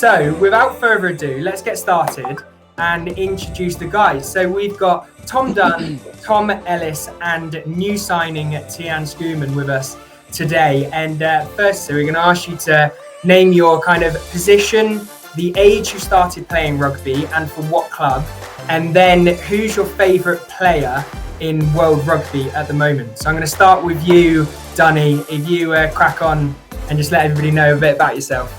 So without further ado, let's get started and introduce the guys. So we've got Tom Dunn, Tom Ellis, and new signing Tian Schoeman with us today. And firstly, we're going to ask you to name your kind of position, the age you started playing rugby, and for what club, and then who's your favourite player in world rugby at the moment. So I'm going to start with you, Dunny. If you crack on and just let everybody know a bit about yourself.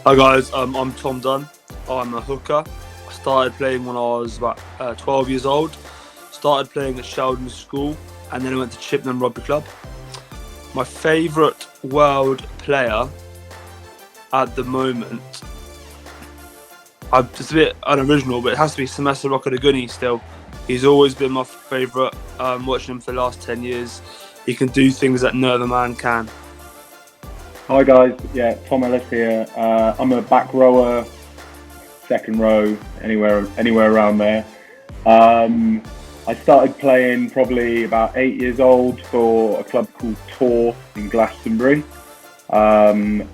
Hi guys, I'm Tom Dunn. I'm a hooker. I started playing when I was about 12 years old. Started playing at Sheldon School and then I went to Chippenham Rugby Club. My favourite world player at the moment, it's a bit unoriginal, but it has to be Semesa Rokoduguni still. He's always been my favourite, watching him for the last 10 years. He can do things that no other man can. Hi guys, Tom Ellis here. I'm a back rower, second row, anywhere around there. I started playing probably about 8 years old for a club called Tor in Glastonbury. And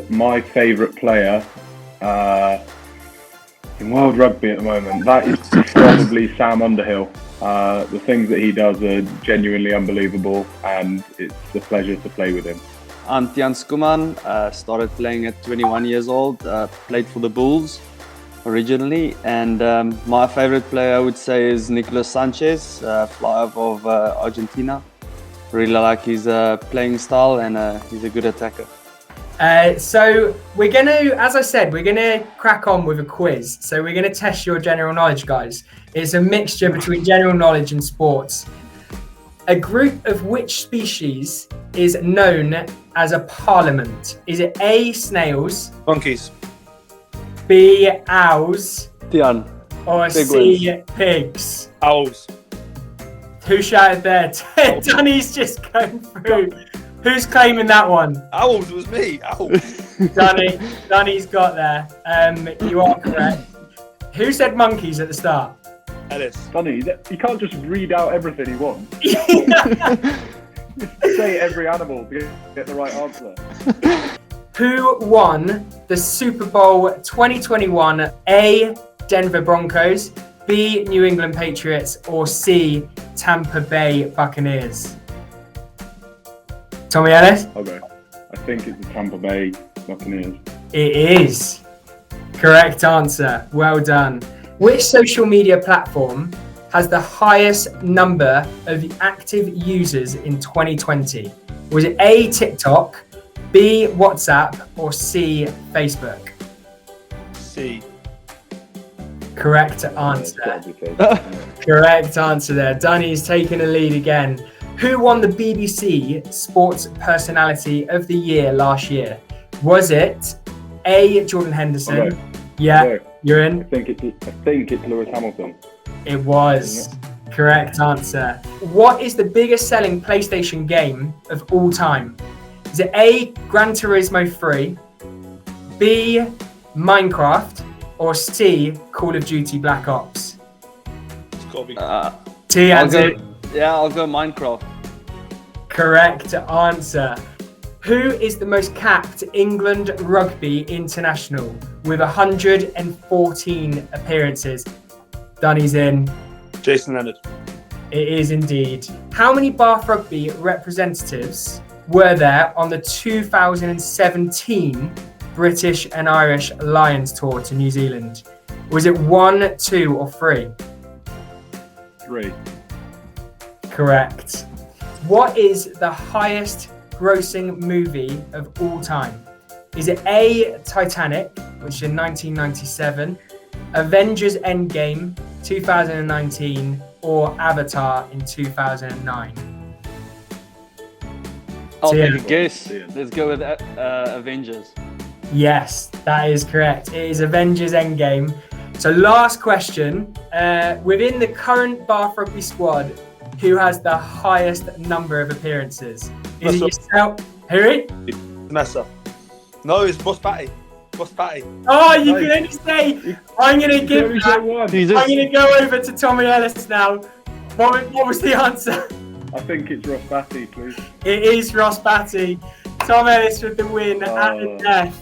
my favourite player in world rugby at the moment, that is probably Sam Underhill. The things that he does are genuinely unbelievable and it's a pleasure to play with him. I'm Tian Schoeman, started playing at 21 years old, played for the Bulls originally, and my favourite player I would say is Nicolas Sanchez, fly-off of Argentina. Really like his playing style and he's a good attacker. So we're going to, as I said, we're going to crack on with a quiz. So we're going to test your general knowledge, guys. It's a mixture between general knowledge and sports. A group of which species is known as a parliament? Is it A, snails, Monkeys. B, owls, Tian. or C, pigs? Owls. Who shouted there? Dunny's just going through. Who's claiming that one? Owls was me. Owls. Dunny's got there. You are correct. Who said monkeys at the start? Ellis. Dunny, he can't just read out everything he wants. Say every animal to get the right answer. Who won the Super Bowl 2021? A, Denver Broncos, B, New England Patriots, or C, Tampa Bay Buccaneers? Tommy Ellis? Okay. I think it's the Tampa Bay Buccaneers. It is. Correct answer. Well done. Which social media platform has the highest number of active users in 2020? Was it A, TikTok, B, WhatsApp, or C, Facebook? C. Correct answer. Correct answer there. Dunny's taking a lead again. Who won the BBC Sports Personality of the Year last year? Was it A, Jordan Henderson? Okay. Yeah, Okay. you're in. I think it's Lewis Hamilton. It was. Correct answer. What is the biggest selling PlayStation game of all time? Is it A, Gran Turismo 3, B, Minecraft, or C, Call of Duty Black Ops? It's got to be. I'll go Minecraft. Correct answer. Who is the most capped England rugby international with 114 appearances? Dunny's in. Jason Leonard. It is indeed. How many Bath Rugby representatives were there on the 2017 British and Irish Lions tour to New Zealand? Was it 1, 2, or 3? 3. Correct. What is the highest grossing movie of all time? Is it A, Titanic, which in 1997, Avengers Endgame 2019, or Avatar in 2009? I'll So, take a guess. Let's go with Avengers. Yes, that is correct. It is Avengers Endgame. So last question. Within the current Bath Rugby squad, who has the highest number of appearances? Is it yourself? Who? Semesa. No, it's Boss Patty. Boss Patty. Oh, you can only say. I'm going to give that. I'm going to go over to Tommy Ellis now. What was the answer? I think it's Ross Batty, please. It is Ross Batty. Tom Ellis with the win at the death.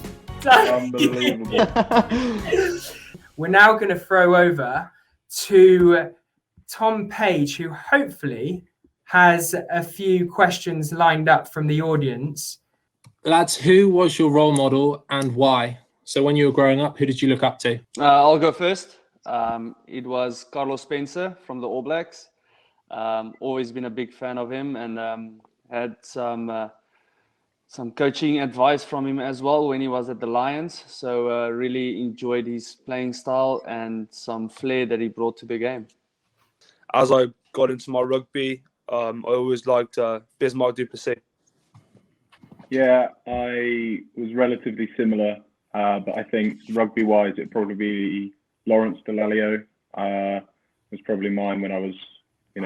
Unbelievable. We're now going to throw over to Tom Page, who hopefully has a few questions lined up from the audience. Lads, who was your role model and why? So when you were growing up, who did you look up to? I'll go first. It was Carlos Spencer from the All Blacks. Always been a big fan of him, and had some coaching advice from him as well when he was at the Lions. So really enjoyed his playing style and some flair that he brought to the game. As I got into my rugby, I always liked Bismarck Duplessis. Yeah, I was relatively similar, but I think rugby-wise, it'd probably be Lawrence Dallaglio. Was probably mine when I was,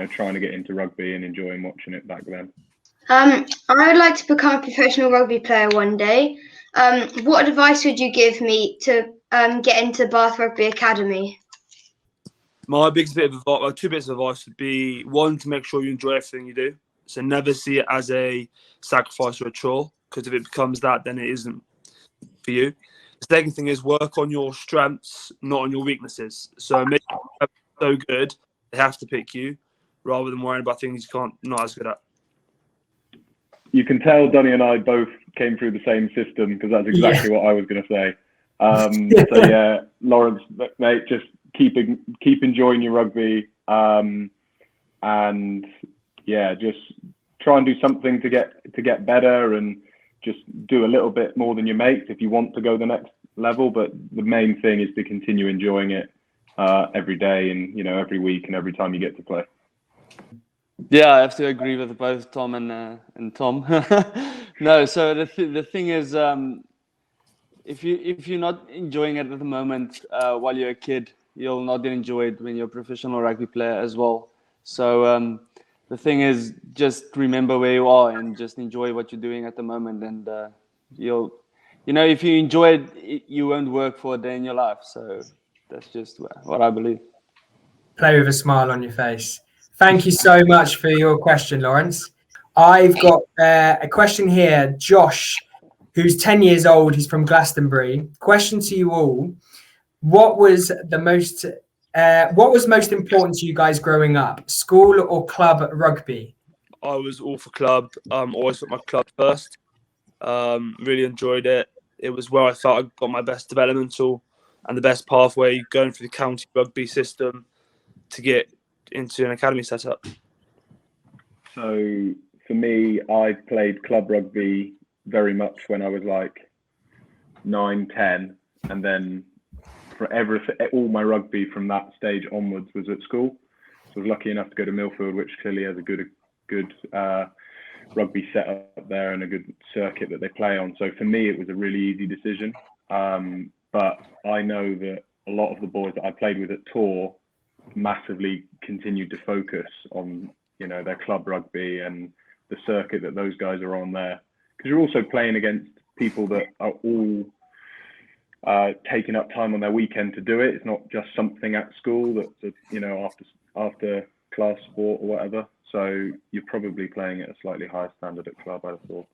trying to get into rugby and enjoying watching it back then. I would like to become a professional rugby player one day. What advice would you give me to get into Bath Rugby Academy? My biggest bit of advice, two bits of advice would be, one, to make sure you enjoy everything you do. So never see it as a sacrifice or a chore, because if it becomes that, then it isn't for you. The second thing is work on your strengths, not on your weaknesses. So make it so good, they have to pick you, rather than worrying about things you're not as good at. You can tell Dunny and I both came through the same system, because that's exactly what I was going to say. So yeah, Lawrence, mate, just keep enjoying your rugby, and yeah, just try and do something to get better, and just do a little bit more than your mates if you want to go the next level. But the main thing is to continue enjoying it every day, and every week and every time you get to play. Yeah, I have to agree with both Tom and Tom. No, so the thing is, if you're not enjoying it at the moment while you're a kid, you'll not enjoy it when you're a professional rugby player as well. So the thing is, just remember where you are and just enjoy what you're doing at the moment, and if you enjoy it, you won't work for a day in your life. So that's just what I believe. Play with a smile on your face. Thank you so much for your question, Lawrence. I've got a question here. Josh, who's 10 years old, he's from Glastonbury. Question to you all. What was most important to you guys growing up? School or club rugby? I was all for club. Always put my club first. Really enjoyed it. It was where I felt I got my best developmental and the best pathway going through the county rugby system to get into an academy setup. So for me, I played club rugby very much when I was like 9, 10, and then all my rugby from that stage onwards was at school. So I was lucky enough to go to Millfield, which clearly has a good rugby setup there and a good circuit that they play on. So for me, it was a really easy decision. But I know that a lot of the boys that I played with at Tor massively continued to focus on their club rugby and the circuit that those guys are on there, because you're also playing against people that are all taking up time on their weekend to do it. It's not just something at school that's after class sport or whatever. So you're probably playing at a slightly higher standard at club, I thought.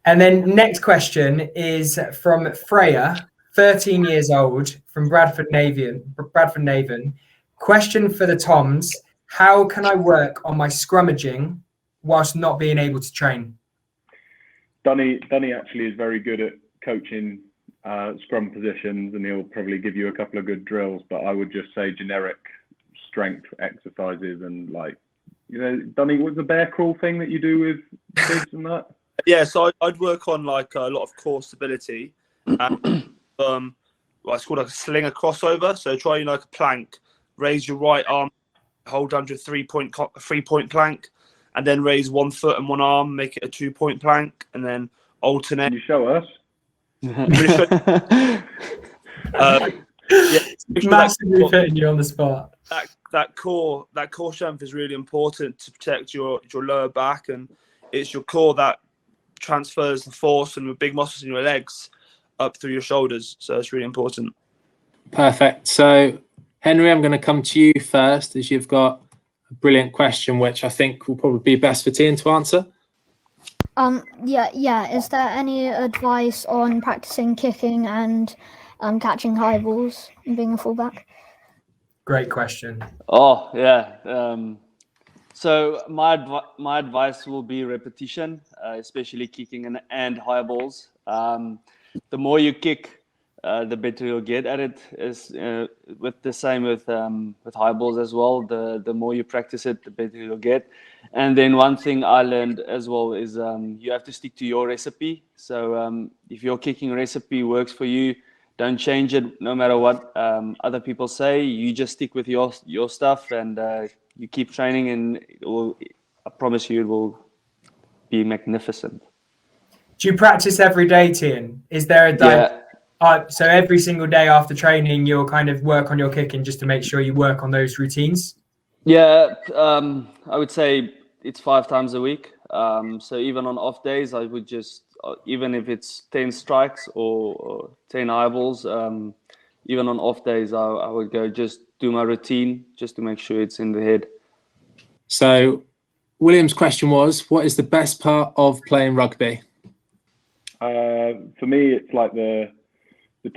And then next question is from Freya, 13 years old, from Bradford Navan. Question for the Toms: how can I work on my scrummaging whilst not being able to train? Dunny actually is very good at coaching scrum positions, and he'll probably give you a couple of good drills. But I would just say generic strength exercises and Dunny, what's the bear crawl thing that you do with kids and that? Yeah, so I'd work on like a lot of core stability. And, it's called like a slinger crossover. So try like a plank. Raise your right arm, hold under a 3-point plank, and then raise 1 foot and 1 arm, make it a 2-point plank, and then alternate. Can you show us? Massively fitting you on the spot. That core strength is really important to protect your lower back, and it's your core that transfers the force and the big muscles in your legs up through your shoulders. So it's really important. Perfect. So Henry, I'm going to come to you first, as you've got a brilliant question, which I think will probably be best for Tian to answer. Yeah. Is there any advice on practicing kicking and catching high balls and being a fullback? Great question. Oh yeah. So my advice will be repetition, especially kicking and high balls. The more you kick, the better you'll get at it. Is with the same with high balls as well. The more you practice it, the better you'll get. And then one thing I learned as well is you have to stick to your recipe. So if your kicking recipe works for you, don't change it no matter what other people say. You just stick with your stuff and you keep training, and I promise you, it will be magnificent. Do you practice every day, Tian? Is there a day? Yeah. So every single day after training, you'll kind of work on your kicking just to make sure you work on those routines? Yeah, I would say it's 5 times a week. So even on off days, I would just, even if it's 10 strikes or 10 eyeballs, even on off days, I would go just do my routine just to make sure it's in the head. So William's question was, what is the best part of playing rugby? For me, it's like the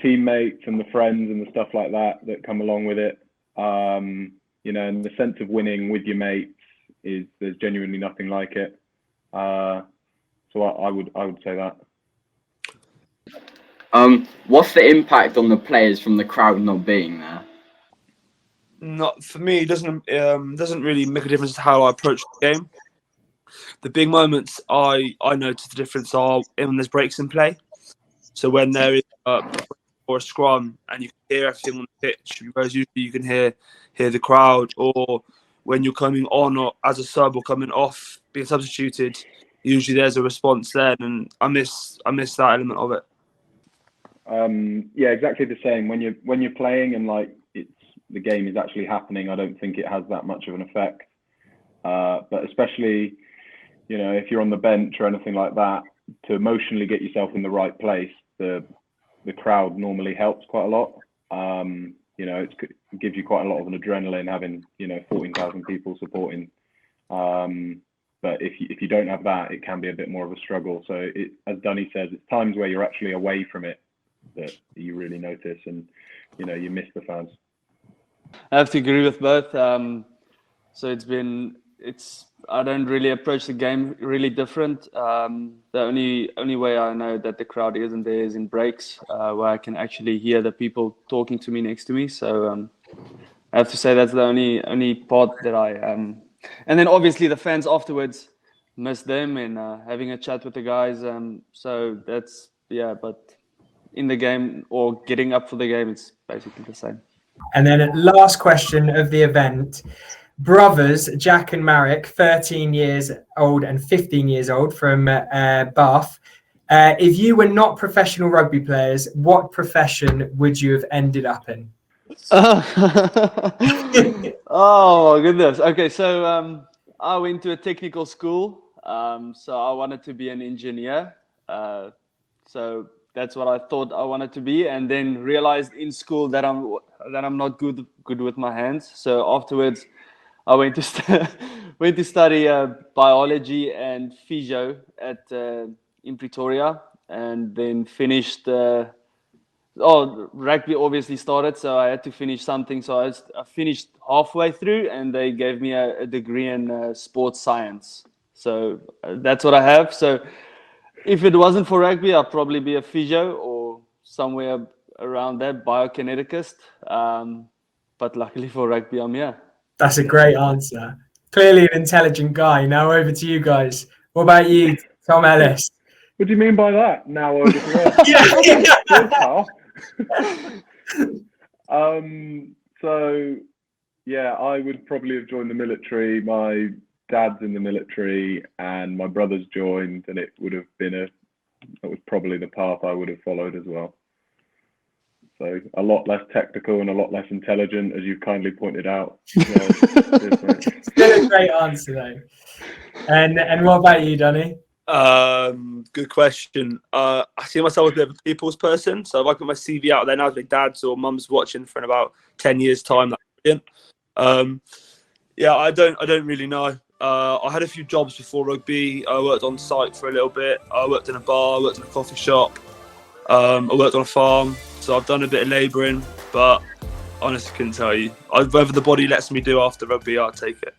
teammates and the friends and the stuff like that come along with it. You know, and the sense of winning with your mates there's genuinely nothing like it. So I would say that. What's the impact on the players from the crowd not being there? Not for me. It doesn't really make a difference to how I approach the game. The big moments I notice the difference are when there's breaks in play. So when there is or a scrum and you can hear everything on the pitch, whereas usually you can hear the crowd, or when you're coming on or as a sub or coming off being substituted, usually there's a response then, and I miss that element of it. Yeah, exactly the same. When you're playing and like the game is actually happening, I don't think it has that much of an effect. But especially, you know, if you're on the bench or anything like that, to emotionally get yourself in the right place, the crowd normally helps quite a lot. You know, it gives you quite a lot of an adrenaline having, you know, 14,000 people supporting. But if you don't have that, it can be a bit more of a struggle. So as Dunny says, it's times where you're actually away from it that you really notice, and you know, you miss the fans. I have to agree with both. So I don't really approach the game really different. The only way I know that the crowd isn't there is in breaks, where I can actually hear the people talking to me next to me. So I have to say that's the only part that I and then obviously the fans afterwards, miss them and having a chat with the guys. So that's, yeah, but in the game or getting up for the game, it's basically the same. And then last question of the event. Brothers, Jack and Marek, 13 years old and 15 years old from Bath. If you were not professional rugby players, what profession would you have ended up in? Oh my goodness. Okay, so I went to a technical school. So I wanted to be an engineer. So that's what I thought I wanted to be, and then realized in school that I'm not good with my hands. So afterwards, I went to study biology and physio in Pretoria, and then finished. Rugby obviously started, so I had to finish something. So I finished halfway through, and they gave me a degree in sports science. So that's what I have. So if it wasn't for rugby, I'd probably be a physio or somewhere around that, biokineticist. But luckily for rugby, I'm here. That's a great answer. Clearly an intelligent guy. Now over to you guys. What about you, Tom Ellis? What do you mean by that? Now over to So yeah, I would probably have joined the military. My dad's in the military and my brother's joined, and it would have been that was probably the path I would have followed as well. So a lot less technical and a lot less intelligent, as you've kindly pointed out. Still a great answer though. And what about you, Dunny? Good question. I see myself as a bit of a people's person. So if I put my CV out there now, my dad's or mum's watching in about 10 years' time, that's brilliant. Yeah, I don't really know. I had a few jobs before rugby. I worked on site for a little bit. I worked in a bar, I worked in a coffee shop. I worked on a farm. So I've done a bit of labouring, but honestly couldn't tell you. Whatever the body lets me do after rugby, I'll take it.